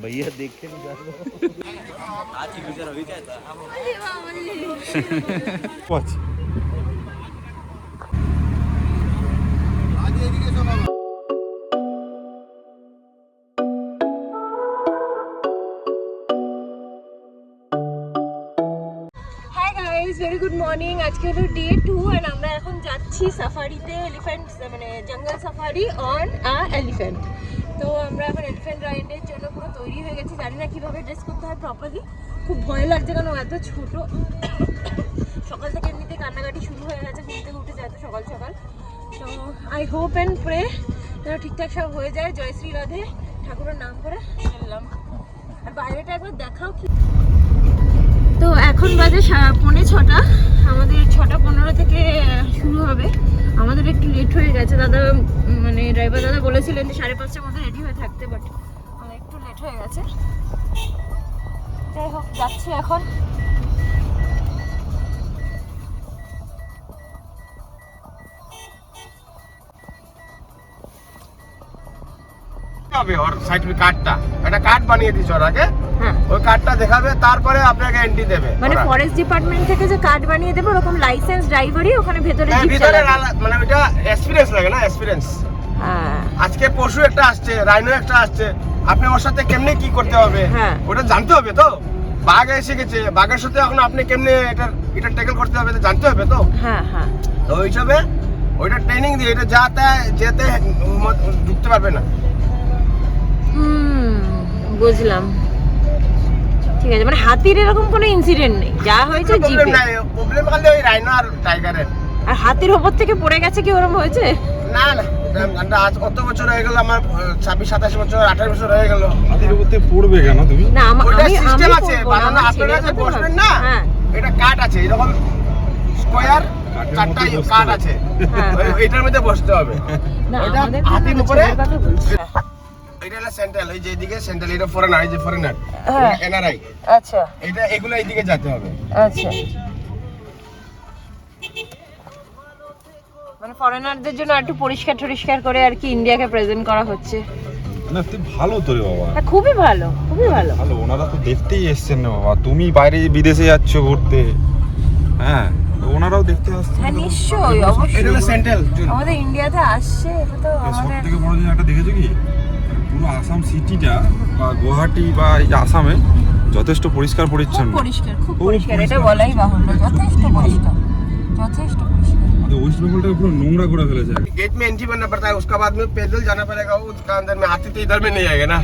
भैया देख के नहीं जा आज की गुजर अभी क्या था ভেরি গুড মর্নিং। আজকে হলো ডে 2 এন্ড আমরা এখন যাচ্ছি সাফারিতে, এলিফ্যান্ট মানে জঙ্গল সাফারি অন এলিফ্যান্ট। তো আমরা এখন এলিফ্যান্ট রাইডের জন্য পুরো তৈরি হয়ে গেছি। জানি না কীভাবে ড্রেস করতে হয় প্রপারলি, খুব ভয় লাগছে কারণ এত ছোট। সকাল থেকে এমনিতে কান্নাকাটি শুরু হয়ে গেছে, ঘুম থেকে উঠে যায় এত সকাল সকাল। তো আই হোপ অ্যান্ড প্রে যেন ঠিকঠাক সব হয়ে যায়। জয়শ্রী রাধে ঠাকুরের নাম করে চললাম। আর বাইরেটা একবার দেখাও কি। তো এখন বাজে 6:45, আমাদের 6:15 থেকে শুরু হবে। আমাদের একটু লেট হয়ে গেছে, দাদা মানে ড্রাইভার দাদা বলেছিলেন যে 5:30টার মধ্যে রেডি হয়ে থাকতে, বাট আমাদের একটু লেট হয়ে গেছে। যাই হোক যাচ্ছি এখন। और साइड में कार्डটা একটা কার্ড বানিয়ে দিছ ওর আগে, হ্যাঁ ওই কার্ডটা দেখাবে, তারপরে আপনাকে এন্ট্রি দেবে। মানে ফরেস্ট ডিপার্টমেন্ট থেকে যে কার্ড বানিয়ে দেবে ওরকম লাইসেন্স ড্রাইভারই ওখানে ভেতরে জিপ চালাবে। মানে ওটা এক্সপেরিয়েন্স লাগে না, এক্সপেরিয়েন্স। হ্যাঁ আজকে পশু একটা আসছে, রাইনো একটা আসছে, আপনি ওর সাথে কেমনে কি করতে হবে ওটা জানতে হবে। তো বাঘ এসে গেছে, বাঘের সাথে এখন আপনি কেমনে এটা ট্যাকল করতে হবে জানতে হবে। তো হ্যাঁ হ্যাঁ তো ওই হিসাবে ওইটা ট্রেনিং দিয়ে এটা যেতে ঢুকতে পারবে না। বুঝলাম, ঠিক আছে। মানে হাতির এরকম কোনো ইনসিডেন্ট নেই, যা হয়েছে জিপে প্রবলেম খালি ওই রাইনো আর টাইগারের। আর হাতির উপর থেকে পড়ে গেছে কি ওরকম হয়েছে? না না আজ কত বছর হয়ে গেল, আমার 26-27 বছর 28 বছর হয়ে গেল। হাতির উপর থেকে পড়বে কেন তুমি? না ওটা সিস্টেম আছে, বানানো আপনারা যে বসবেন না, এটা কাট আছে এরকম স্কয়ার চারটা কাট আছে, এটার মধ্যে বসতে হবে। না ওটা আমাদের হাতির উপরে কথা বলছি। এটা হলো সেন্ট্রাল, এই যে এদিকে সেন্ট্রাল, এটা ফরেনার, এই যে ফরেনার এনআরআই। আচ্ছা এটা এগুলো এইদিকে যেতে হবে। আচ্ছা মানে ফরেনারদের জন্য একটু পরিষ্কার করে আর কি ইন্ডিয়াকে প্রেজেন্ট করা হচ্ছে। না তুই ভালো তো রে বাবা। হ্যাঁ খুবই ভালো, খুবই ভালো। ভালো, ওনারা তো দেখতেই এসেছেন না বাবা, তুমি বাইরে বিদেশে যাচ্ছ ঘুরতে, হ্যাঁ ওনারাও দেখতে আসছে। হ্যাঁ নিশ্চয়ই, অবশ্যই। এটা হলো সেন্ট্রাল, আমাদের ইন্ডিয়াতে আসছে, এটা তো আমাদের সবথেকে বড় জিনিস একটা দেখেছো কি, পুরো আসাম সিটিটা বা গুয়াহাটি বা এই যে আসামে যথেষ্ট পরিষ্কার পরিচ্ছন্ন, খুব পরিষ্কার, এটা বলাই বাহুল্য, যথেষ্ট পরিষ্কার, যথেষ্ট পরিষ্কার। আমাদের ওয়েস্ট বেঙ্গলটা পুরো নোংরা করে ফেলেছে। गेट में एंट्री करना पड़ता है, उसके बाद में पैदल जाना पड़ेगा, उसका अंदर में हाथी तो इधर में नहीं आएगा ना,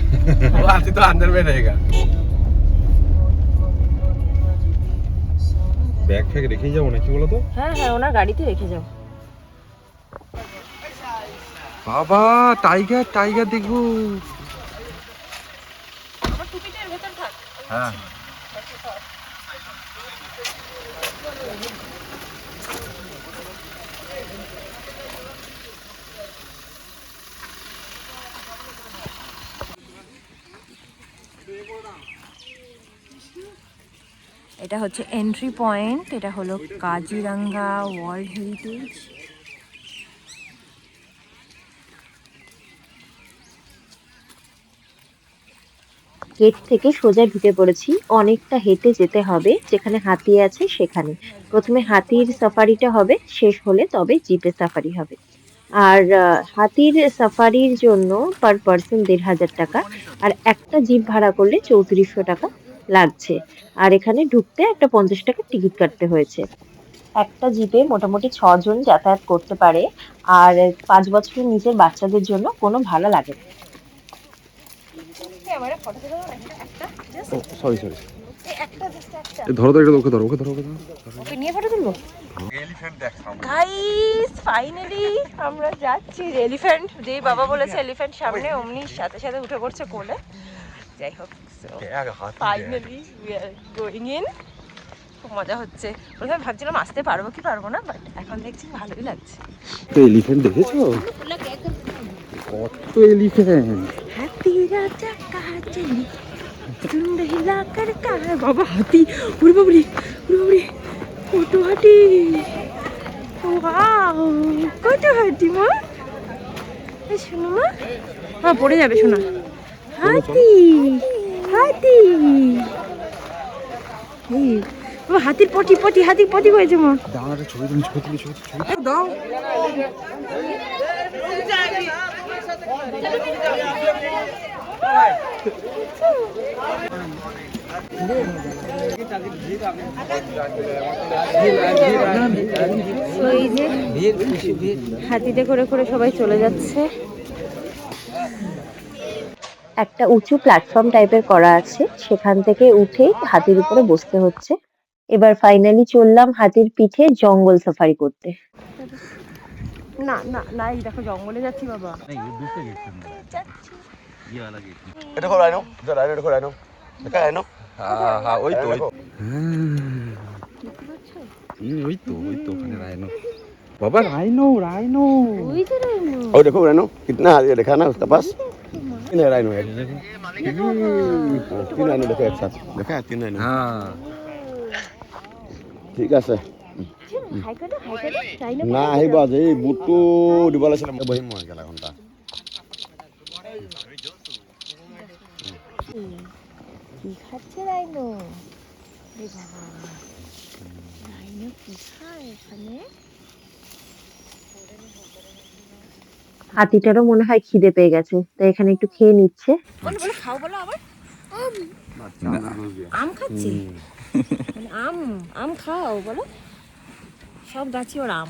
वो हाथी तो अंदर में रहेगा। ব্যাগ ফ্যাগ রেখে যাবো নাকি বলো তো? হ্যাঁ হ্যাঁ ওনার গাড়িতে রেখে যাও। বাবা টাইগার টাইগার দেখবো। আমার টুপিটার ভেতর থাক। হ্যাঁ এটা হচ্ছে এন্ট্রি পয়েন্ট, এটা হলো কাজিরাঙ্গা ওয়ার্ল্ড হেরিটেজ। গেট থেকে সোজা ঢুকে পড়েছি, অনেকটা হেঁটে যেতে হবে, যেখানে হাতি আছে সেখানে। প্রথমে হাতির সাফারিটা হবে, শেষ হলে তবে জিপের সাফারি হবে। আর হাতির সাফারির জন্য পার পার্সন 1500 টাকা, আর একটা জিপ ভাড়া করলে 3400 টাকা লাগছে। আর এখানে ঢুকতে একটা 50 টাকা টিকিট কাটতে হয়েছে। একটা জিপে মোটামুটি 6 জন যাতায়াত করতে পারে, আর 5 বছরের নিচের বাচ্চাদের জন্য কোনো ভাড়া লাগে না। সরি ধরো তো, এটা ওকে ধরো, ওকে নিয়ে ফটো তুলবো। এলিফ্যান্ট দেখাম গাইস ফাইনালি আমরা যাচ্ছি এলিফ্যান্ট, যেই বাবা বলেছে এলিফ্যান্ট সামনে, অমনি সাথে সাথে উঠে পড়ছে কোলে। যাই হোক finally we are going in. খুব মজা হচ্ছে। প্রথমে ভাবছিলাম আসতে পারবো কি পারবো না, বাট এখন দেখছি ভালোই লাগছে। তো এলিফ্যান্ট দেখেছো? কত এলিফ্যান্ট, হাতি রাজা কাজলি সুন্দর হিলাকার কার। বাবা হাতি, ওরে বাবরে ওরে বাবরে, কত হাতি, ওয়াও কত হাতি মা। শোনো মা, হ্যাঁ পড়ে যাবে শোনা। হাতি হাতি এই বাবা, হাতির পটি পটি হাতির পটি হয়েছে মা দাঁড়াটা ছবি তুলি ছবি তুলি ছবি ছবি দাও হাতিতে করে করে সবাই চলে যাচ্ছে। একটা উঁচু প্ল্যাটফর্ম টাইপের করা আছে, সেখান থেকে উঠে হাতির উপরে বসতে হচ্ছে। এবার ফাইনালি চললাম হাতির পিঠে জঙ্গল সাফারি করতে। না না না, এই দেখো জঙ্গলে যাচ্ছি বাবা। এটা দেখো রাইনো, রাইনো দেখো রাইনো, দেখা রাইনো। হ্যাঁ হ্যাঁ ওই তো ওই তো ওখানে রাইনো बाबा राइनो राइनो और देखो राइनो कितना ये देखा ना उसका पास तीन राइनो है तीन राइनो देखो एक साथ देखा है तीन राइनो हाँ ठीक है सर ना ही बात है बुट्टू डिबाला से वही मन गला घंटा কি খাচ্ছে রাইনো রে বাবা রাইনো কি খায় এখানে হাতিটারও মনে হয় খিদে পেয়ে গেছে, তাই এখানে একটু খেয়ে নিচ্ছে। বলো বলো খাও বলো আবার আম খাচ্ছি আম আম খাও বলো সব গাছি ওর আম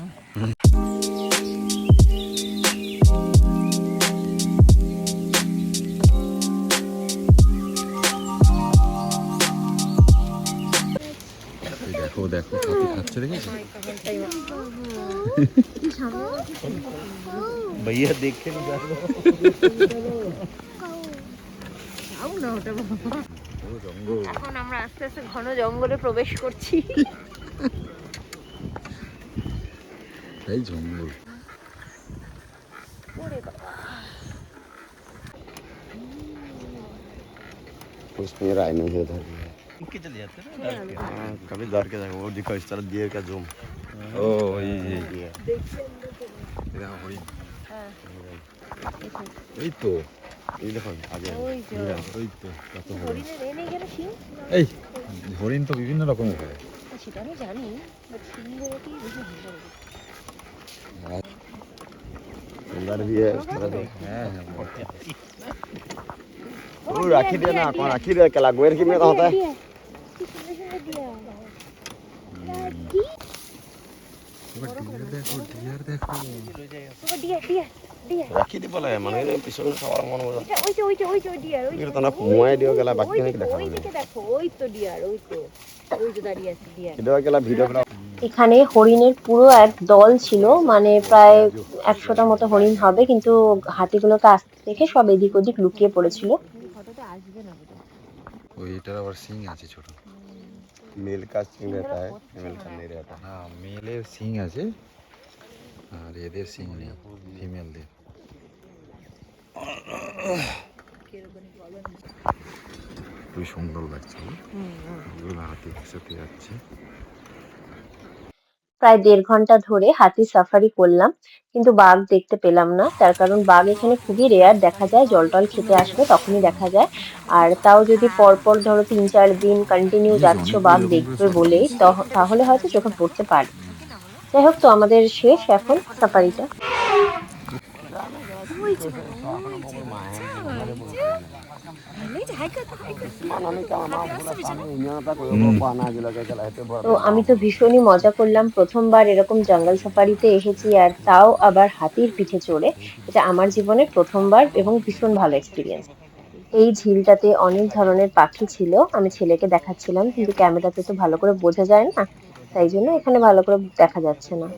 देखो देखो हाथी खाচ্ছে দেখেছো भैया देख के नहीं जा रहा এখন আমরা আস্তে আস্তে ঘন জঙ্গলে প্রবেশ করছি। এই জঙ্গল उसमें राइनो है उधर के चले जाते हैं ना कभी डर के वो दिखो इस तरह दिए का जूम ओ ये देखो हरिण এই তো ये देखो आगे ওই তো কত এই হরিণ তো বিভিন্ন রকমের হয় সেটা আমি জানি বাট সিংহটি বেশি ভালো अंदर भी है इस तरह से হ্যাঁ वो राखी दे ना कौन राखी दे के लागोर की में होता है ডিয়ার দেখো রাখি দি বলে মানে পিছনে সবার মন মজা ওই তো ডিয়ার ওই এটা তো না মুয়াই দিও গেলা বাকি নাই দেখা ওই দিকে দেখো ওই তো ডিয়ার ওই তো দাঁড়িয়ে আছে ডিয়ার ভিডিও গেলা ভিডিও করা এখানে হরিণের পুরো এক দল ছিল, মানে প্রায় 100টা মতো হরিণ হবে, কিন্তু হাতিগুলোকে আসতে দেখে সব এদিক ওদিক লুকিয়ে পড়েছিল। ওইটার আবার সিং আছে ছোট मेल का सिंग रहता है फीमेल का नहीं रहता হ্যাঁ মেলের সিং আছে আর এদের সিং নেই ফিমেলদের খুবই সুন্দর লাগছে হাতি সাথে যাচ্ছে। প্রায় 1.5 ঘন্টা ধরে হাতি সাফারি করলাম, কিন্তু বাঘ দেখতে পেলাম না। তার কারণ বাঘ এখানে খুবই রেয়ার দেখা যায়, জল টল খেতে আসলে তখনই দেখা যায়। আর তাও যদি পরপর ধরো 3-4 দিন কন্টিনিউ যাচ্ছ বাঘ দেখবে বলেই, তাহলে হয়তো চোখে পড়তে পারে। যাই হোক, তো আমাদের শেষ এখন সাফারিটা। তো আমি তো ভীষণই মজা করলাম, প্রথমবার এরকম জঙ্গল সাফারিতে এসেছি, আর তাও আবার হাতির পিঠে চড়ে। এটা আমার জীবনের প্রথমবার এবং ভীষণ ভালো এক্সপিরিয়েন্স। এই ঝিলটাতে অনেক ধরনের পাখি ছিল, আমি ছেলেকে দেখাচ্ছিলাম, কিন্তু ক্যামেরাতে তো ভালো করে বোঝা যায় না, তাই জন্য এখানে ভালো করে দেখা যাচ্ছে না।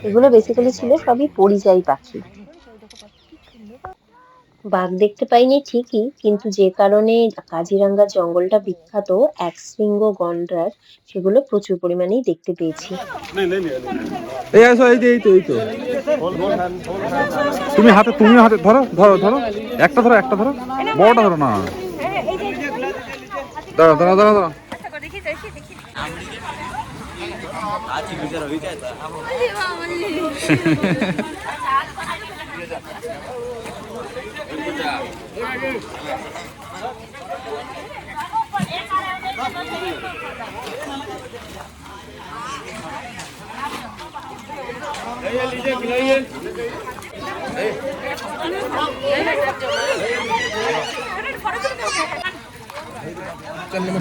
এগুলো বেসিক্যালি ছিল সবই পরিযায়ী পাখি। বাঘ দেখতে পাইনি ঠিকই, কিন্তু যে কারণে কাজিরাঙ্গা জঙ্গলটা বিখ্যাত একশৃঙ্গ গন্ডার, সেগুলো প্রচুর পরিমাণেই দেখতে পেয়েছি। এই আসো এই তো তুমি হাতে ধরো একটা ধরো বড়টা ধরো না দাঁড়া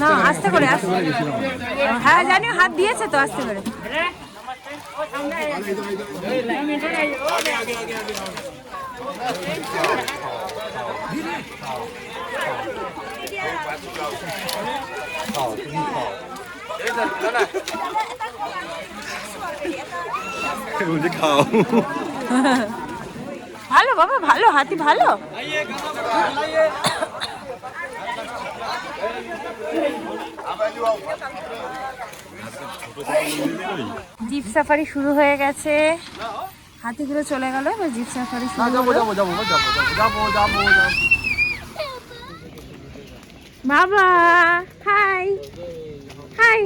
না আস্তে করে হ্যাঁ জানি হাত দিয়েছে তো আস্তে করে খাও ভালো বাবা ভালো হাতি ভালো জিপ সাফারি শুরু হয়ে গেছে হাতিগুলো চলে গেল এবার জিপ সাফারি শুরু হলো বাবা হাই হাই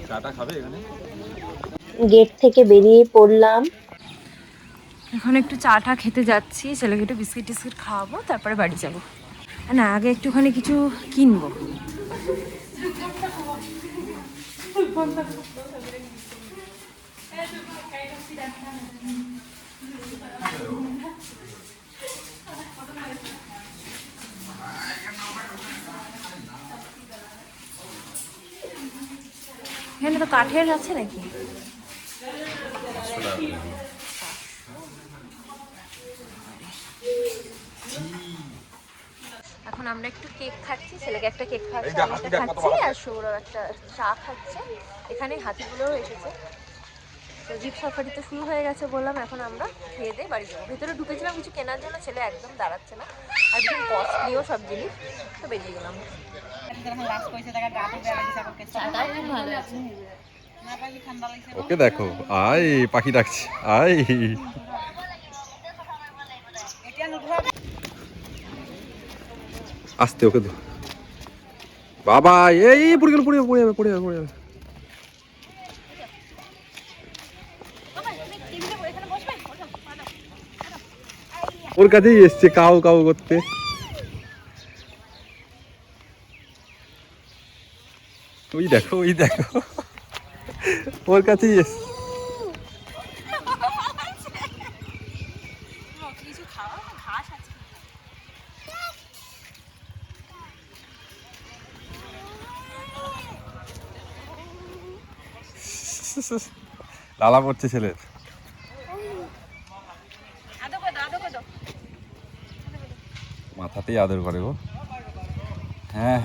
চাটা খাবে এখানে গেট থেকে বেরিয়ে পড়লাম এখন একটু চাটা খেতে যাচ্ছি ছেলেকে একটু বিস্কিট টিস্কিট খাওয়াবো তারপরে বাড়ি যাবো না আগে একটুখানি কিছু কিনবো এখানে তো কাঠের আছে নাকি এখন আমরা একটু কেক খাচ্ছি ছেলেকে একটা কেক খাচ্ছি আমি একটা খাচ্ছি আর সৌরভ একটা চা খাচ্ছে এখানে হাতিগুলোও এসেছে তো জিপ সাফারি তো শুরু হয়ে গেছে বললাম এখন আমরা খেয়ে দিয়ে বাড়ি যাবো ভেতরে ঢুকেছিলাম কিছু কেনার জন্য ছেলে একদম দাঁড়াচ্ছে না আর ভীষণ কস্টলিও সব জিনিস তো বেরিয়ে গেলাম ওকে দেখো আয় পাখি ডাকছে আয় আস্তে ওকে দে বাবা এই পড়ে গেল পড়ে যাবে ওর কাছেই এসছে কাউ করতে ওই দেখো ওর কাছেই এসছে লালা পড়ছে ছেলের মাথাতেই আদর করে গো হ্যাঁ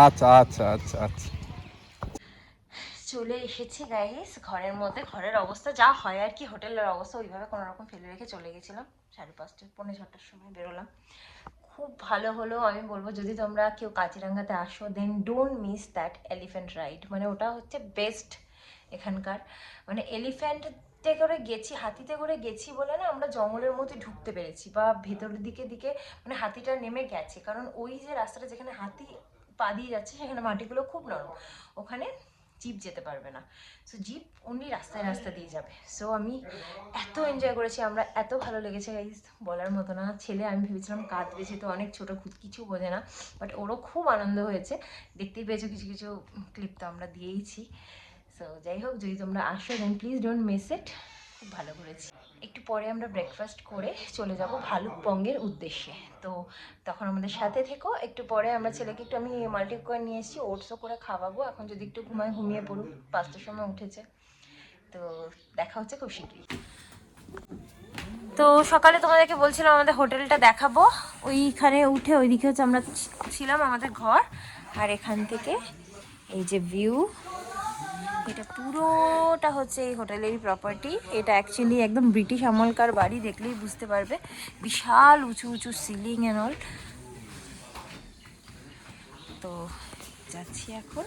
আচ্ছা চলে এসেছি গাইস ঘরের মধ্যে ঘরের অবস্থা যা হয় আর কি হোটেলের অবস্থা ওইভাবে কোনো রকম ফেলে রেখে চলে গেছিলাম 5:30 6:30 সময় বেরোলাম খুব ভালো হলো আমি বলবো যদি তোমরা কেউ কাজিরাঙ্গাতে আসো then don't miss that elephant ride মানে ওটা হচ্ছে বেস্ট এখানকার মানে এলিফ্যান্টে করে গেছি হাতিতে করে গেছি বলে না আমরা জঙ্গলের মধ্যে ঢুকতে পেরেছি বা ভেতরের দিকে মানে হাতিটা নেমে গেছে কারণ ওই যে রাস্তাটা যেখানে হাতি পা দিয়ে যাচ্ছে সেখানে মাটিগুলো খুব নরম ওখানে জিপ যেতে পারবে না সো জিপ অনলি রাস্তা দিয়ে যাবে সো আমি এত এনজয় করেছি আমরা এত ভালো লেগেছে গাইস বলার মতো না ছেলে আমি ভেবেছিলাম কাঁদবে যেহেতু অনেক ছোটো কিছু বোঝে না বাট ওরও খুব আনন্দ হয়েছে দেখতেই পেয়েছো কিছু ক্লিপ তো আমরা দিয়েইছি সো যাই হোক যদি তোমরা আসো দেন প্লিজ ডোন্ট মিস ইট খুব ভালো করেছি একটু পরে আমরা ব্রেকফাস্ট করে চলে যাব ভালুকপংয়ের উদ্দেশ্যে তো তখন আমাদের সাথে থেকো একটু পরে আমরা ছেলেকে একটু আমি মাল্টিকয়েন নিয়ে এসেছি ওটসও করে খাওয়াবো এখন যদি একটু ঘুমিয়ে পড়ুক 5টার সময় উঠেছে তো দেখা হচ্ছে খুব শীঘ্রই তো সকালে তোমাদেরকে বলছিলাম আমাদের হোটেলটা দেখাবো ওইখানে উঠে ওইদিকে হচ্ছে আমরা ছিলাম আমাদের ঘর আর এখান থেকে এই যে ভিউ এটা পুরোটা হচ্ছে এই হোটেলেরই প্রপার্টি এটা অ্যাকচুয়ালি একদম ব্রিটিশ আমলকার বাড়ি দেখলেই বুঝতে পারবে বিশাল উঁচু সিলিং অ্যান্ড অল তো যাচ্ছি এখন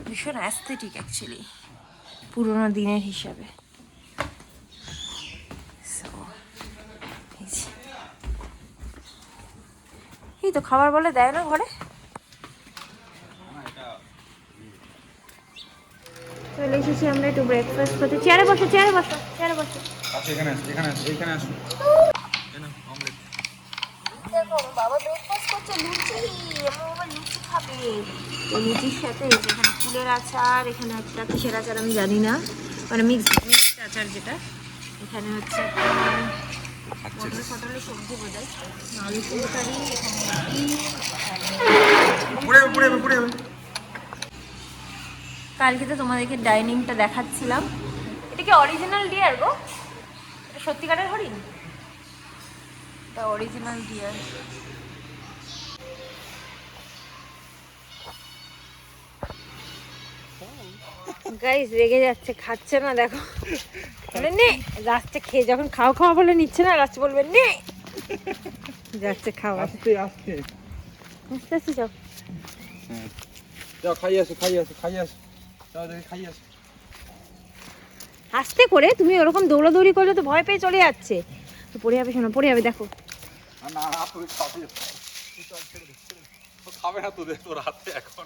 ভীষণ অ্যাস্থেটিক অ্যাকচুয়ালি পুরোনো দিনের হিসাবে এই তো খাবার বলে দেয় না ঘরে চলে এসেছি আমরা একটু ব্রেকফাস্ট করতে। চেয়ারে বসো, চেয়ারে বসো, চেয়ারে বসো। আসো এখানে আসো, এখানে আসো, এইখানে আসো। অমলেট। দেখো বাবা ব্রেকফাস্ট করছে, লুচি। আমার বাবা লুচি খাবে। এই লুচির সাথে এখানে ফুলের আচার, এখানে একটা কিসের আচার আমি জানি না, মানে মিক্সড আচার যেটা। এখানে হচ্ছে পটল ফটলের সবজি বোঝায়, আলু তরকারি, এখানে কালকে তো তোমাদেরকে ডাইনিংটা দেখাচ্ছিলাম। এটা কি অরিজিনাল ডিয়ার গো? এটা সত্যিকারের হরিণ? এটা অরিজিনাল ডিয়ার। গাইস রেগে যাচ্ছে, খাচ্ছে না দেখো। বলে নে, লাস্টে খেয়ে যখন খাও খাওয়া বলে নিচ্ছে না, লাস্টে বলবে নে, যাচ্ছে খাওয়া। আস্তে আস্তে আস্তে আস্তে যাও। যাও খাইয়ে আসো, খাইয়ে আসো, খাইয়ে আসো, যাও দেখে খাইয়ে আসো। আস্তে করে, তুমি ওরকম দৌড়াদৌড়ি করলে তো ভয় পেয়ে চলে যাচ্ছে। তো পড়ে যাবে, শোনো পড়ে যাবে দেখো। না না তুমি খাবে, খাবে না তো, তোর হাতে এখন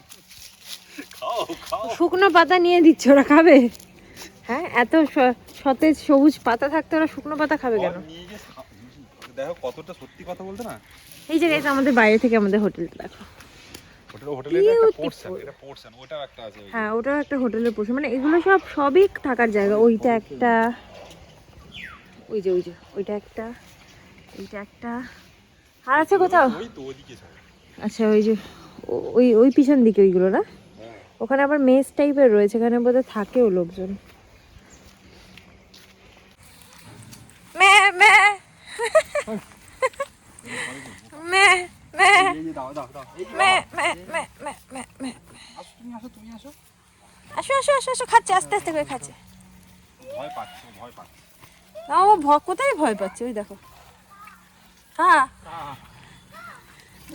খাও খাও। শুকনো পাতা নিয়ে দিচ্ছে, ওরা খাবে? হ্যাঁ, এত সতেজ সবুজ পাতা থাকতে ওরা শুকনো পাতা খাবে কেন? দেখো কতটা সত্যি কথা বলতে না। এই যে গাইস আমাদের বাইরে থেকে আমাদের হোটেলটা দেখো। হোটেলের একটা পোর্শন, এটা পোর্শন, ওটাও একটা আছে। হ্যাঁ, ওটাও একটা হোটেলের পোর্শন, মানে এগুলো সবই থাকার জায়গা। ওইটা একটা, ওই যে ওইটা একটা, এইটা একটা, আর আছে কোথাও? ওই তো ওইদিকে সব। আচ্ছা, ওই যে ওই পিছন দিকে ওইগুলো না, ওখানে আবার মেস টাইপের রয়েছে, এখানে বোধহয় থাকেও লোকজন। মে মে মে মে দাও দাও দাও, মে মে মে মে মে মে। আসো তুমি, আসো তুমি, আসো। আসো আসো আসো আসো, খাচ্ছে আস্তে আস্তে করে খাচ্ছে। ভয় পাচ্ছে, ভয় পাচ্ছে। না, ও কোথায় ভয় পাচ্ছে, ওই দেখো। হ্যাঁ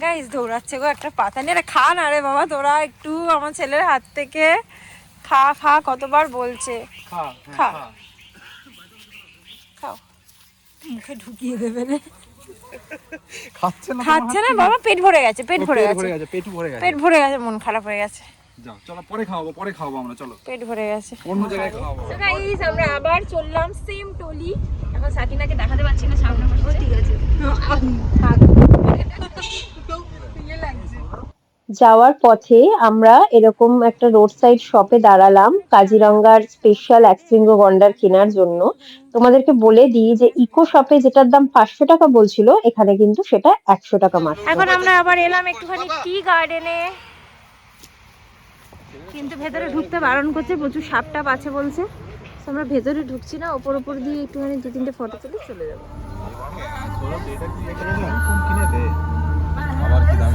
গাইস দৌড়াচ্ছে গো একটা পাতা নিয়ে। আরে খা না রে বাবা, তোরা একটু আমার ছেলের হাত থেকে খা খা, কতবার বলছে খা। খাও, মুখে ঢুকিয়ে দেবে রে। খাচ্ছে না বাবা, পেট ভরে গেছে, পেট ভরে গেছে, পেট ভরে গেছে, মন খারাপ হয়ে গেছে। যাও চলো, পরে খাওয়াবো আমরা, চলো পেট ভরে গেছে। অন্য জায়গায় খাওয়াবো। তো গাইস আমরা আবার চললাম সেম টলি। এখন সাকিনাকে দেখাতে পাচ্ছি না, সামনে বসে। ঠিক আছে, যাওয়ার পথে আমরা এরকম একটা রোড সাইড শপে দাঁড়ালাম কাজিরাঙ্গার স্পেশাল একশৃঙ্গ গন্ডার কেনার জন্য। তোমাদেরকে বলে দিই যে ইকো শপে যেটার দাম 500 টাকা বলছিল, এখানে কিন্তু সেটা 100 টাকা মাত্র। এখন আমরা আবার এলাম একটুখানি টি গার্ডেনে, কিন্তু ভেতরে ঢুকতে বারণ করছে, প্রচুর সাপ টাপ আছে বলছে। তো আমরা ভেতরে ঢুকছি না, ওপর দিয়ে একটুখানি 2-3টে ফটো তুলে চলে যাবো। আবার কি দাম?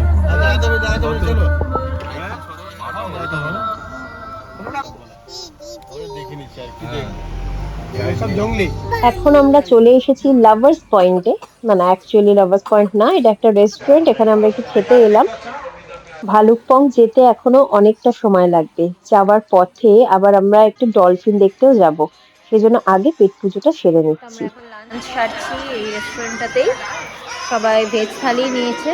এখন আমরা চলে এসেছি লাভার্স পয়েন্টে, মানে অ্যাকচুয়ালি লাভার্স পয়েন্ট না, এটা একটা রেস্টুরেন্ট। এখানে আমরা একটু খেতে এলাম। ভালুকপং যেতে এখনো অনেকটা সময় লাগবে। যাওয়ার পথে আবার আমরা একটু ডলফিন দেখতেও যাব, সেজন্য আগে পেট পুজোটা সেরে নিচ্ছি। আমরা এখন লাঞ্চ সারছি এই রেস্টুরেন্টটাতেই। সবাই ভেজ থালি নিয়েছে,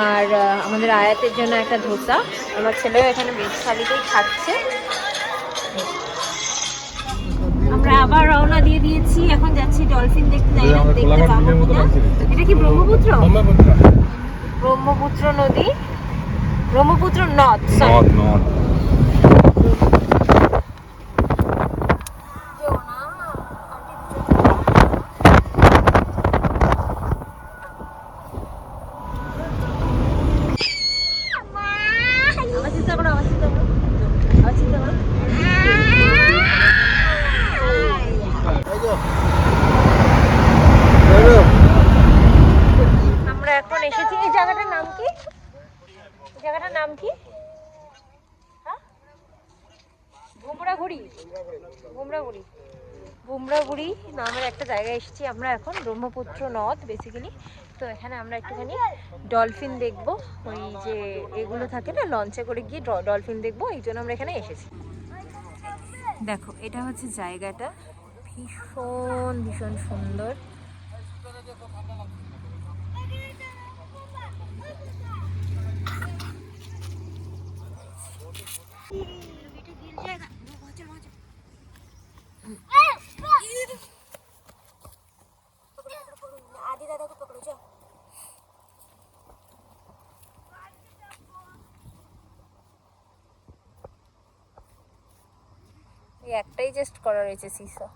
আর আমাদের আয়াতের জন্য একটা ধোসা। আমার ছেলেও এখানে ভেজ থালিতেই খাচ্ছে। আমরা আবার রওনা দিয়ে দিয়েছি, এখন যাচ্ছি ডলফিন দেখতে। জানি না দেখতে পাবো কিনা। এটা কি ব্রহ্মপুত্র? ব্রহ্মপুত্র নদী, ব্রহ্মপুত্র নদ। নদ আমরা এখন এসেছি, এই জায়গাটার নাম কি? এই জায়গাটার নাম কি? হ্যাঁ, ভুমরাগুড়ি। ভুমরাগুড়ি নামের একটা জায়গায় এসেছি আমরা এখন, ব্রহ্মপুত্র নদ বেসিক্যালি। তো এখানে আমরা একটুখানি ডলফিন দেখবো। ওই যে এগুলো থাকে না, লঞ্চে করে গিয়ে ডলফিন দেখবো, এই জন্য আমরা এখানে এসেছি। দেখো এটা হচ্ছে জায়গাটা, ভীষণ ভীষণ সুন্দর। এই একটাই জাস্ট করা রয়েছে সিসা।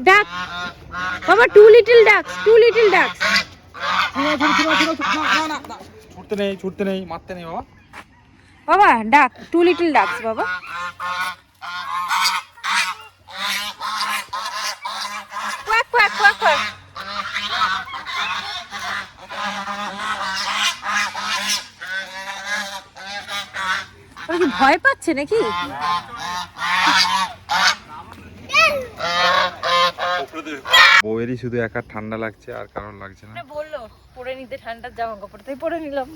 ডাক বাবা, two little ducks, two little ducks. ছুটতে নেই মারতে নেই বাবা। বাবা ডাক, টু লিটল ডাকস বাবা। Quack quack quack quack. ওরা কি ভয় পাচ্ছে নাকি? বউয়েরই শুধু একা ঠান্ডা লাগছে, আর কারণ লাগছে না। বললো পরে নিতে ঠান্ডার জামা কাপড়, তাই পরে নিলাম।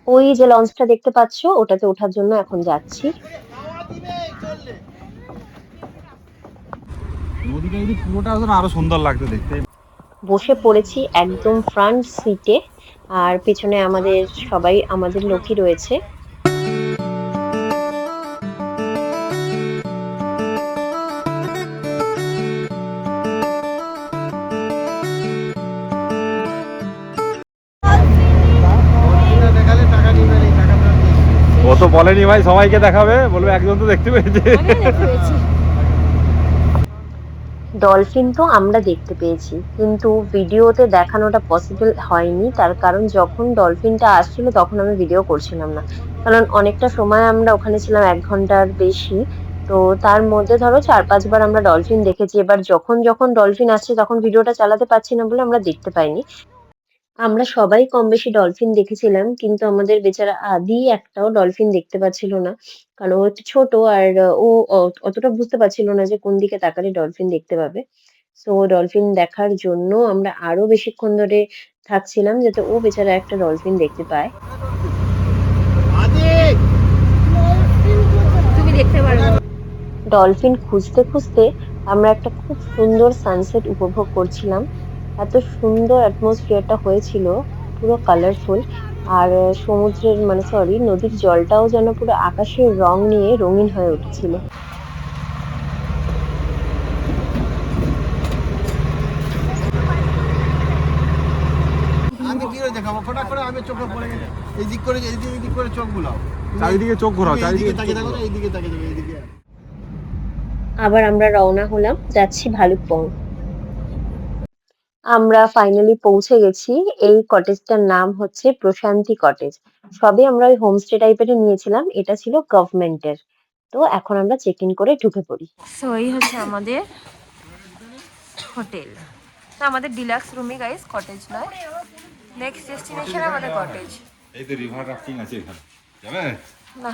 ওই যে লঞ্চটা দেখতে পাচ্ছ, ওটাতে ওঠার জন্য এখন যাচ্ছি। নদীটা যদি পুরোটা হতো না আরো সুন্দর লাগতো দেখতে। বসে পড়েছি একদম ফ্রন্ট সিটে, আর পেছনে আমাদের সবাই আমাদের লোকই রয়েছে। ও তো বলেনি ভাই সবাইকে দেখাবে, বলবে একজন তো দেখতে পেয়েছে। ডলফিন তো আমরা দেখতে পেয়েছি, কিন্তু ভিডিওতে দেখানোটা পসিবল হয়নি। তার কারণ যখন ডলফিনটা আসছিল তখন আমি ভিডিও করছিলাম না, কারণ অনেকটা সময় আমরা ওখানে ছিলাম, 1 ঘন্টার বেশি। তো তার মধ্যে ধরো 4-5 বার আমরা ডলফিন দেখেছি। এবার যখন যখন ডলফিন আসছে তখন ভিডিওটা চালাতে পারছি না বলে আমরা দেখতে পাইনি। আমরা সবাই কম বেশি ডলফিন দেখেছিলাম, কিন্তু আমাদের বেচারা আদি একটাও ডলফিন দেখতে পাচ্ছিল না, কারণ ও একটু ছোট, আর ও অতটা বুঝতে পারছিল না যে কোন দিকে তাকালে ডলফিন দেখতে পাবে। সো ডলফিন দেখার জন্য আমরা আরো বেশিক্ষণ ধরে থাকছিলাম, যাতে ও বেচারা একটা ডলফিন দেখতে পায়। তুমি দেখতে পারবে। ডলফিন খুঁজতে খুঁজতে আমরা একটা খুব সুন্দর সানসেট উপভোগ করছিলাম। এত সুন্দর অ্যাটমসফিয়ারটা হয়েছিল, পুরো কালারফুল। আর সমুদ্রের মানে সরি নদীর জলটাও যেন পুরো আকাশের রং নিয়ে রঙিন হয়ে উঠেছিল। আমি কি করে দেখাবো, ফটাক করে আমি চোখে পড়ে গেছে, এইদিক করে এইদিক করে চোখ বুলাও, চারিদিকে চোখ ঘোরাও, চারিদিকে তাকিয়ে থাকো, এইদিকে তাকিয়ে থাকো, এইদিকে। আবার আমরা রওনা হলাম, যাচ্ছি ভালুকপং। আমরা ফাইনালি পৌঁছে গেছি। এই কটেজটার নাম হচ্ছে প্রশান্তি কটেজ। সবে আমরা ওই হোমস্টে টাইপের নিয়েছিলাম, এটা ছিল গভর্নমেন্টের। তো এখন আমরা চেক ইন করে ঢুকে পড়ি। সো এই হচ্ছে আমাদের হোটেল। তো আমাদের ডিলাক্স রুমে গাইস, কটেজ নয়। নেক্সট ডেস্টিনেশন আমাদের কটেজ। এই তো রিভার রাফটিং আছে এখানে, যাবে না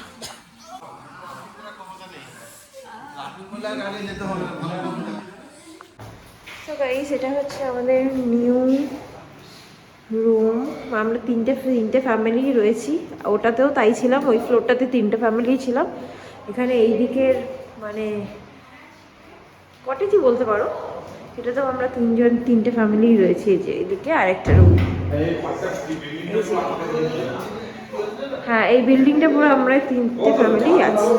তো গাইস, এটা হচ্ছে আমাদের নিউ রুম। আমরা তিনটে ফ্যামিলি রয়েছি, ওটাতেও তাই ছিলাম, ওই ফ্লোরটাতে 3টে ফ্যামিলি ছিলাম। এখানে এই দিকের মানে কটেজই বলতে পারো, এটাতেও আমরা 3টে ফ্যামিলি রয়েছি। এই যে এদিকে আরেকটা রুম। হ্যাঁ, এই বিল্ডিংটা পুরো আমরা 3টে ফ্যামিলি আছি।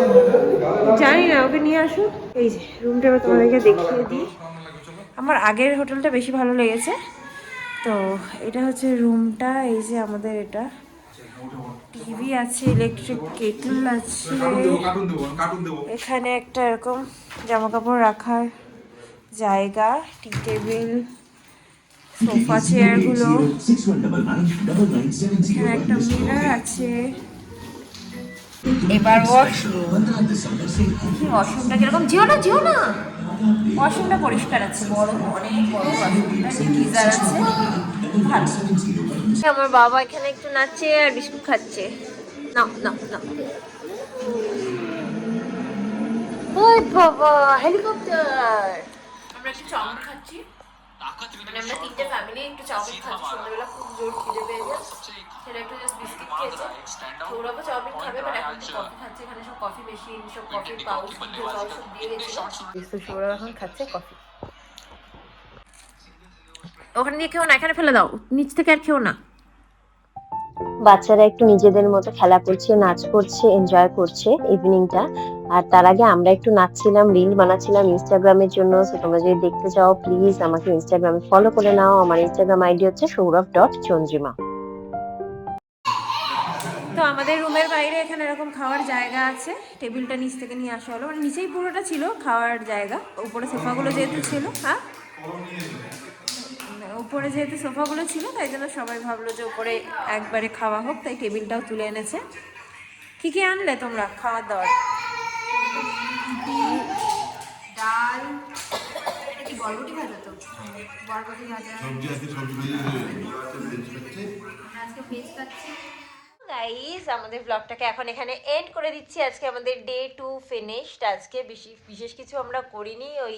জানি না, ওকে নিয়ে আসো। এই যে রুমটা আমি তোমাদেরকে দেখিয়ে দিই। আমার আগের হোটেলটা বেশি ভালো লেগেছে। তো এটা হচ্ছে রুমটা। এই যে আমাদের এটা টিভি আছে, ইলেকট্রিক কেটল আছে, এখানে একটা এরকম জামা কাপড় রাখার জায়গা, টি টেবিল, সোফা চেয়ারগুলো, এখানে একটা মিরর আছে। এবার ওয়াশরুম। ওয়াশরুমটা কিরকম? যেও না ওয়াশরুমটা পরিষ্কার আছে, বড়, অনেক বড় ওয়াশরুমটা, গিজার আছে, ভালো। আমার বাবা এখানে একটু নাচছে আর বিস্কুট খাচ্ছে। না না না, ওই বাবা, হেলিকপ্টার। আমরা একটু চাউমিন খাচ্ছি, মানে আমরা 3টে ফ্যামিলি একটু চাউমিন খাচ্ছি। সন্ধ্যাবেলা খুব জোর খিদে পেয়েছে, সেটা একটু জাস্ট বিস্কিট খেয়েছে। সৌরভও চাউমিন খাবে, বাট এখন কফি খাচ্ছে। এখানে সব কফি মেশিন, সব কফি পাউচ, সব দিয়ে গেছিল। সৌরভ এখন খাচ্ছে কফি। ওখানে দিয়ে খেও না, এখানে ফেলে দাও, নিচ থেকে আর খেও না। বাচ্চারা একটু নিজেদের মতো খেলা করছে, নাচ করছে, এনজয় করছে ইভিনিংটা। আর তার আগে আমরা একটু নাচছিলাম, রিল বানাচ্ছিলাম ইনস্টাগ্রামের জন্য। সো তোমরা যদি দেখতে চাও প্লিজ আমাকে ইনস্টাগ্রামে ফলো করে নাও। আমার ইনস্টাগ্রাম আইডি হচ্ছে সৌরভ.চন্দ্রিমা। তো আমাদের রুমের বাইরে এখানে এরকম খাওয়ার জায়গা আছে, টেবিলটা নিচ থেকে নিয়ে আসা হলো, মানে নিচেই পুরোটা ছিল খাওয়ার জায়গা, উপরে সোফাগুলো যেহেতু ছিল, হ্যাঁ উপরে যেহেতু সোফাগুলো ছিল তাই জন্য সবাই ভাবলো যে উপরে একবারে খাওয়া হোক, তাই টেবিলটাও তুলে এনেছে। কি কি আনলে তোমরা খাওয়ার দাওয়ার? ডাল, এটা কি বরবটি ভাজা? তো বরবটি ভাজা, আজকে ভেজ খাচ্ছি। গাইস, আমাদের ব্লগটাকে এখন এখানে এন্ড করে দিচ্ছি। আজকে আমাদের ডে 2 ফিনিশড। আজকে বিশেষ কিছু আমরা করিনি, ওই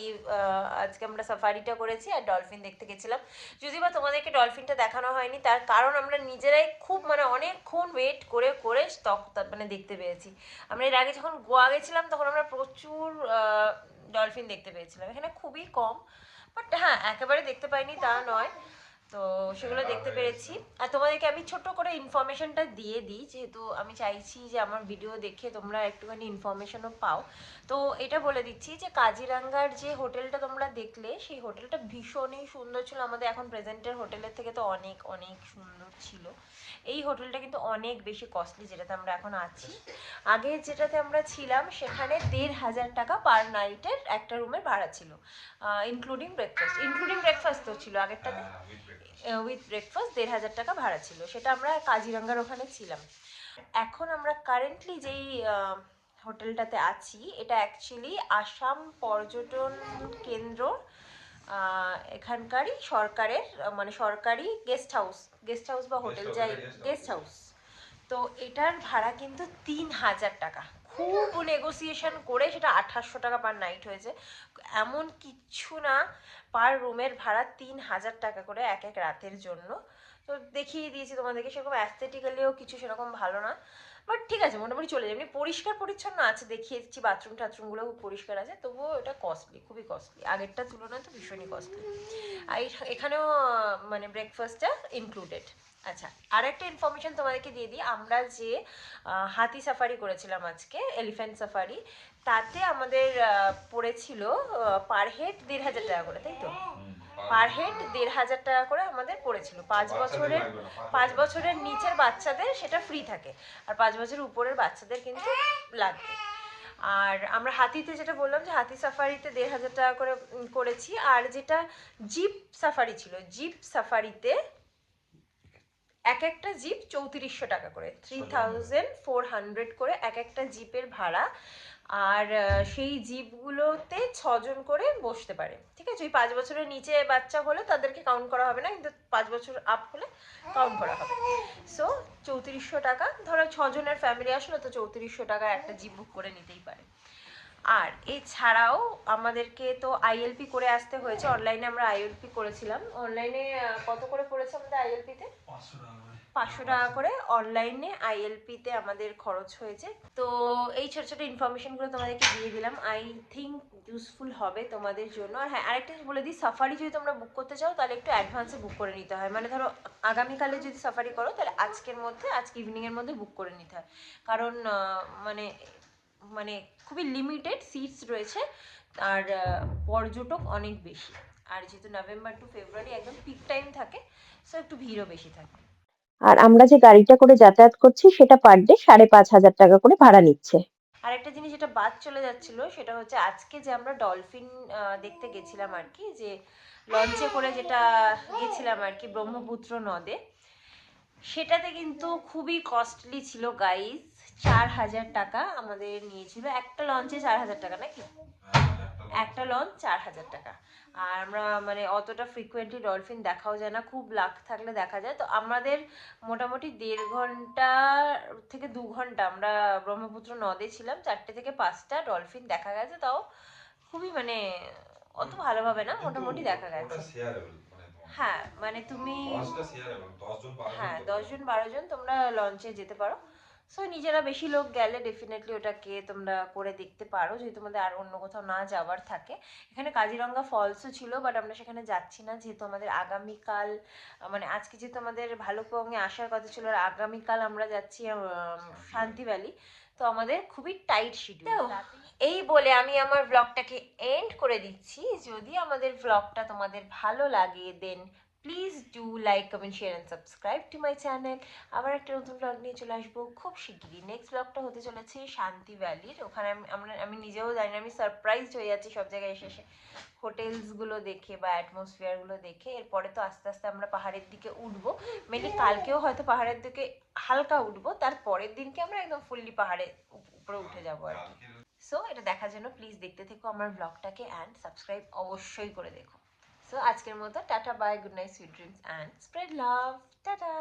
আজকে আমরা সাফারিটা করেছি আর ডলফিন দেখতে গেছিলাম। যদি বা তোমাদেরকে ডলফিনটা দেখানো হয়নি, তার কারণ আমরা নিজেরাই খুব মানে অনেকক্ষণ ওয়েট করে করে মানে দেখতে পেয়েছি। আমরা এর আগে যখন গোয়া গেছিলাম তখন আমরা প্রচুর ডলফিন দেখতে পেয়েছিলাম, এখানে খুবই কম, বাট হ্যাঁ একেবারে দেখতে পাইনি তা নয়, তো সেগুলো দেখতে পেরেছি। আর তোমাদেরকে আমি ছোট করে ইনফরমেশনটা দিয়ে দিই, যেহেতু আমি চাইছি যে আমার ভিডিও দেখে তোমরা একটুখানি ইনফরমেশনও পাও। তো এটা বলে দিচ্ছি যে কাজিরাঙ্গার যে হোটেলটা তোমরা দেখলে, সেই হোটেলটা ভীষণই সুন্দর ছিল। আমাদের এখন প্রেজেন্টের হোটেলের থেকে তো অনেক অনেক সুন্দর ছিল। এই হোটেলটা কিন্তু অনেক বেশি কস্টলি, যেটাতে আমরা এখন আছি। আগে যেটাতে আমরা ছিলাম সেখানে ১,৫০০ টাকা পার নাইটের একটা রুমের ভাড়া ছিল, ইনক্লুডিং ব্রেকফাস্ট তো ছিল আগেরটাতে, উইথ ব্রেকফাস্ট ১,৫০০ টাকা ভাড়া ছিল। সেটা আমরা কাজিরাঙ্গার ওখানে ছিলাম। এখন আমরা কারেন্টলি যেই হোটেলটাতে আছি, এটা অ্যাকচুয়ালি আসাম পর্যটন কেন্দ্র এখানকারই সরকারের, মানে সরকারি গেস্ট হাউস বা হোটেল যাই, গেস্ট হাউস। তো এটার ভাড়া কিন্তু ৩,০০০ টাকা, খুব নেগোসিয়েশন করে সেটা ২৮০০ টাকা পার নাইট হয়েছে। এমন কিচ্ছু না, পার রুমের ভাড়া ৩,০০০ টাকা করে এক এক রাতের জন্য। তো দেখিয়ে দিয়েছি তোমাদেরকে, সেরকম অ্যাস্থেটিক্যালিও কিছু সেরকম ভালো না, বাট ঠিক আছে, মোটামুটি চলে যায়। এমনি পরিষ্কার পরিচ্ছন্ন আছে, দেখিয়ে দিচ্ছি বাথরুম টাথরুমগুলো খুব পরিষ্কার আছে, তবুও এটা কস্টলি, খুবই কস্টলি, আগেরটার তুলনায় তো ভীষণই কস্টলি। আর এখানেও মানে ব্রেকফাস্টটা ইনক্লুডেড। আচ্ছা, আর একটা ইনফরমেশন তোমাদেরকে দিয়ে দিই, আমরা যে হাতি সাফারি করেছিলাম আজকে, এলিফ্যান্ট সাফারি, তাতে আমাদের পড়েছিল পার হেড ১,৫০০ টাকা করে, তাই তো? পার হেড ১,৫০০ টাকা করে আমাদের পড়েছিল। ৫ বছরের নিচের বাচ্চাদের সেটা ফ্রি থাকে, আর 5 বছরের উপরের বাচ্চাদের কিন্তু লাগবে। আর আমরা হাতিতে যেটা বললাম যে হাতি সাফারিতে ১,৫০০ টাকা করে করেছি। আর যেটা জিপ সাফারি ছিল, জিপ সাফারিতে এক একটা জিপ ৩৪০০ টাকা করে, ৩,৪০০ করে এক একটা জিপের ভাড়া। আর সেই জিপগুলোতে ৬ জন করে বসতে পারে, ঠিক আছে? ওই 5 বছরের নিচে বাচ্চা হলে তাদেরকে কাউন্ট করা হবে না, কিন্তু 5 বছর আপ হলে কাউন্ট করা হবে। সো ৩৪০০ টাকা, ধরো 6 জনের ফ্যামিলি আসলো, তো ৩৪০০ টাকা একটা জিপ বুক করে নিতেই পারে। আর এছাড়াও আমাদেরকে তো আইএলপি করে আসতে হয়েছে, অনলাইনে আমরা আইএলপি করেছিলাম। অনলাইনে কত করে পড়েছে আমাদের আইএলপিতে? ৫০০ টাকা করে অনলাইনে আইএলপিতে আমাদের খরচ হয়েছে। তো এই ছোটো ছোটো ইনফরমেশনগুলো তোমাদেরকে দিয়ে দিলাম, আই থিঙ্ক ইউজফুল হবে তোমাদের জন্য। আর হ্যাঁ, আরেকটা বলে দিই, সাফারি যদি তোমরা বুক করতে চাও তাহলে একটু অ্যাডভান্সে বুক করে নিতে হয়। মানে ধরো আগামীকালে যদি সাফারি করো তাহলে আজকে ইভিনিংয়ের মধ্যে বুক করে নিতে হয়, কারণ মানে খুবই লিমিটেড সিটস রয়েছে, আর পর্যটক অনেক বেশি। আর যেহেতু নভেম্বর টু ফেব্রুয়ারি একদম পিক টাইম থাকে, সো একটু ভিড়ও বেশি থাকে। আর আমরা যে গাড়িটা করে যাতায়াত করছি সেটা পার ডে ৫,৫০০ টাকা করে ভাড়া নিচ্ছে। আর একটা জিনিস যেটা বাদ চলে যাচ্ছিল, সেটা হচ্ছে আজকে যে আমরা ডলফিন দেখতে গেছিলাম আর কি, যে লঞ্চে করে যেটা গেছিলাম আর কি ব্রহ্মপুত্র নদে, সেটাতে কিন্তু খুবই কস্টলি ছিল গাইজ। ৪,০০০ টাকা আমাদের নিয়েছিল একটা লঞ্চে, ৪,০০০ টাকা নাকি? একটা লঞ্চ ৪,০০০ টাকা। আর আমরা মানে অতটা ফ্রিকুয়েন্টলি ডলফিন দেখাও যায় না, খুব লাক থাকলে দেখা যায়। তো আমাদের মোটামুটি ১.৫ ঘন্টা থেকে ২ ঘন্টা আমরা ব্রহ্মপুত্র নদে ছিলাম, ৪টে থেকে ৫টা ডলফিন দেখা গেছে, তাও খুবই মানে অত ভালোভাবে না, মোটামুটি দেখা গেছে। হ্যাঁ মানে তুমি হ্যাঁ ১০ জন ১২ জন তোমরা লঞ্চে যেতে পারো। সো নিজেরা বেশি লোক গেলে ডেফিনেটলি ওটাকে তোমরা করে দেখতে পারো, যদি তোমাদের আর অন্য কোথাও না যাওয়ার থাকে। এখানে কাজিরঙ্গা ফলসও ছিল, বাট আমরা সেখানে যাচ্ছি না, যেহেতু আমাদের আগামীকাল মানে আজকে যেহেতু আমাদের ভালুকপংয়ে আসার কথা ছিল, আর আগামীকাল আমরা যাচ্ছি শান্তি ভ্যালি, তো আমাদের খুবই টাইট শিডিউল। এই বলে আমি আমার ব্লগটাকে এন্ড করে দিচ্ছি। যদি আমাদের ব্লগটা তোমাদের ভালো লাগে then please do like comment share and subscribe to my channel. আবার একটা নতুন ব্লগ নিয়ে চলে আসবো খুব শিগগিরই। নেক্সট ব্লগটা হতে চলেছে শান্তি ভ্যালির। ওখানে আমি নিজেও জানি না, আমি সারপ্রাইজড হয়ে যাচ্ছি সব জায়গায় এসে এসে হোটেলসগুলো দেখে বা অ্যাটমসফিয়ারগুলো দেখে। এরপরে তো আস্তে আস্তে আমরা পাহাড়ের দিকে উঠবো, মেনলি কালকেও হয়তো পাহাড়ের দিকে হালকা উঠবো, তার পরের দিনকে আমরা একদম ফুললি পাহাড়ে উপরে উঠে যাবো আর কি। সো এটা দেখার জন্য প্লিজ দেখতে থেকো আমার ব্লগটাকে, অ্যান্ড সাবস্ক্রাইব অবশ্যই করে দেখো। সো আজকের মতো tata, bye, good night, sweet dreams and spread love. Tata.